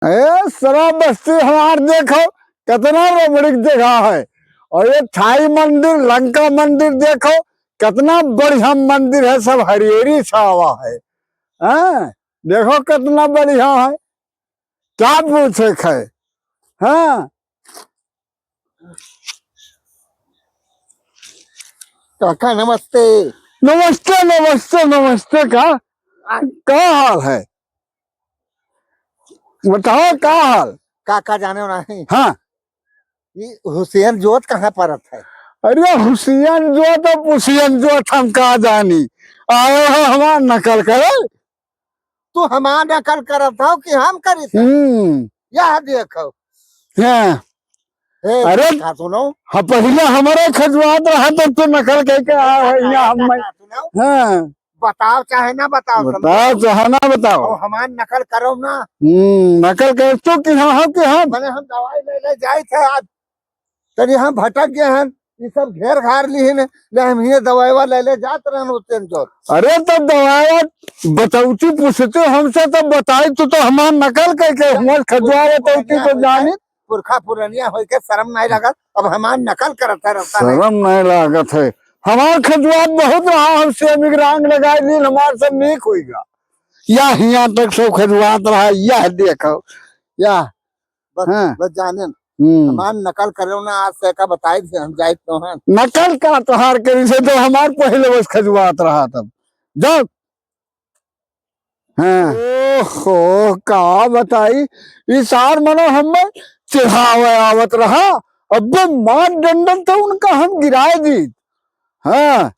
शराब बस्ती हमार देखो कितना रोमणिक जगह है। और ये थाई मंदिर, लंका मंदिर देखो कितना बढ़िया मंदिर है, सब हरियरी छावा है। देखो कितना बढ़िया है, क्या पूछे है। हाँ काका नमस्ते। नमस्ते नमस्ते नमस्ते। क्या हाल है, बताओ क्या हाल। काका जाने नहीं। हाँ ये हुसैन जोत कहाँ परत है? अरे हुसैन जो तो पुसियन जो हम कहा जानी आयो है हमारा नकल करे। तू हमार नकल करत हो कि हम करी थे? यह देखो। हाँ। अरे काका सुनो। हाँ पहले हमारे खजवात रहा तो तू नकल कह के आया है यहाँ हम। सुनो, हाँ बताओ चाहे ना बताओ, बताओ चाहे ना बताओ। और हमार नकल करो ना। नकल कर तो कि हाँ कि हम मैंने हम दवाई ले जाए थे आज, तरी हम भटक गए हैं। ये सब घेर घार ली है ले हम ये दवाई ले जात रहन हुसैन जोत। अरे तो दवाई बतौती पूछते हमसे तो बताई तो हमार नकल करके हमारे खजवा बतौती तो जानी। पुरखा पुरनिया हो के शर्म नहीं लगत, अब हमार नकल करत है। शर्म नहीं लागत है, हमार खजवात बहुत रहा हमसे मिगरांग लगाई ली हमार सब नीक होगा। या यहाँ तक सब खजवात रहा, यह देखो या बस, हाँ। बस जाने हमार नकल करो ना, आज से का बताई थे हम जाए तो हैं। नकल का तोहार करी से तो हमार पहले बस खजवात रहा तब जब। हाँ ओहो का बताई इस आर मनो हमें चिढ़ावे आवत रहा। अब मार दंडन तो उनका हम गिराए दी। हाँ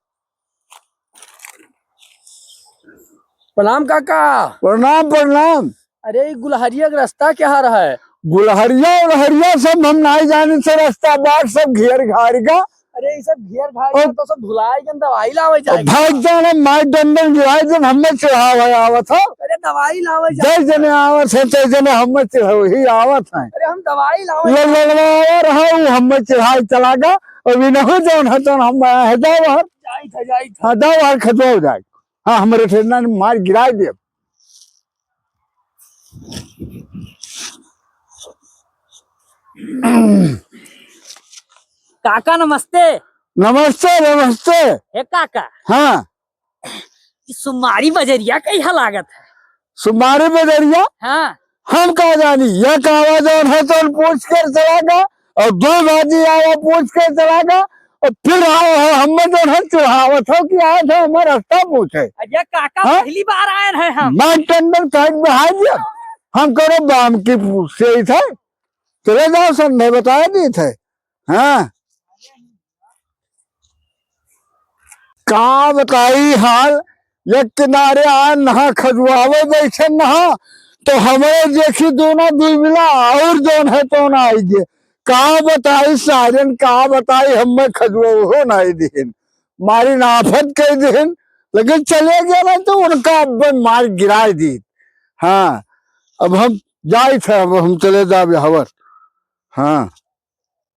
प्रणाम काका। प्रणाम प्रणाम। अरे गुलहरिया का रास्ता क्या रहा है? गुलहरिया उलहरिया सब हम नहीं जाने से रास्ता बाट सब घेर घार का। अरे ये सब घेर घार तो सब धुलाई के दवाई लावे जाएगा। भाग जाने मार दंडन गिराए जब हमें चिढ़ावे आवत हो। अरे दवाई लावे जय जने आवत है जय जने हमें चिढ़ावे आवत है। अरे हम दवाई लावे लड़वा रहा हमें चिढ़ाई चला गया अभी नहीं जौन है तो हम है जाओ हाँ जाओ खतवा हो जाए। हाँ हमारे ठेना ने मार गिरा दिए। काका नमस्ते। नमस्ते नमस्ते। हे काका, हाँ सुमारी बजरिया कैसा लागत है? सुमारी बजरिया हाँ हम कहा जानी यह कहा जौन है तो पूछ कर चला गया और दो बाजी आया पूछ कर चला गया और फिर आए हैं हमें जो है चढ़ावत हो कि आए थे हमें रास्ता पूछे। अरे काका हाँ? पहली बार आए हैं हम। मैं टेंडर साइड में हार दिया हम करो बाम की से ही थे चले जाओ संदेह बताया नहीं थे। हाँ का बताई हाल ये किनारे आ नहा खजुआवे बैठे नहा तो हमारे देखी दोनों दुर्मिला और जोन है तो ना आएगी। का बताई साजन का बताई हमें खजुआ हो ना दिन मारी नाफत कर दिन लेकिन चले गया ना तो उनका अब मार गिरा दी। हाँ अब हम जाए थे अब हम चले जाए हवर। हाँ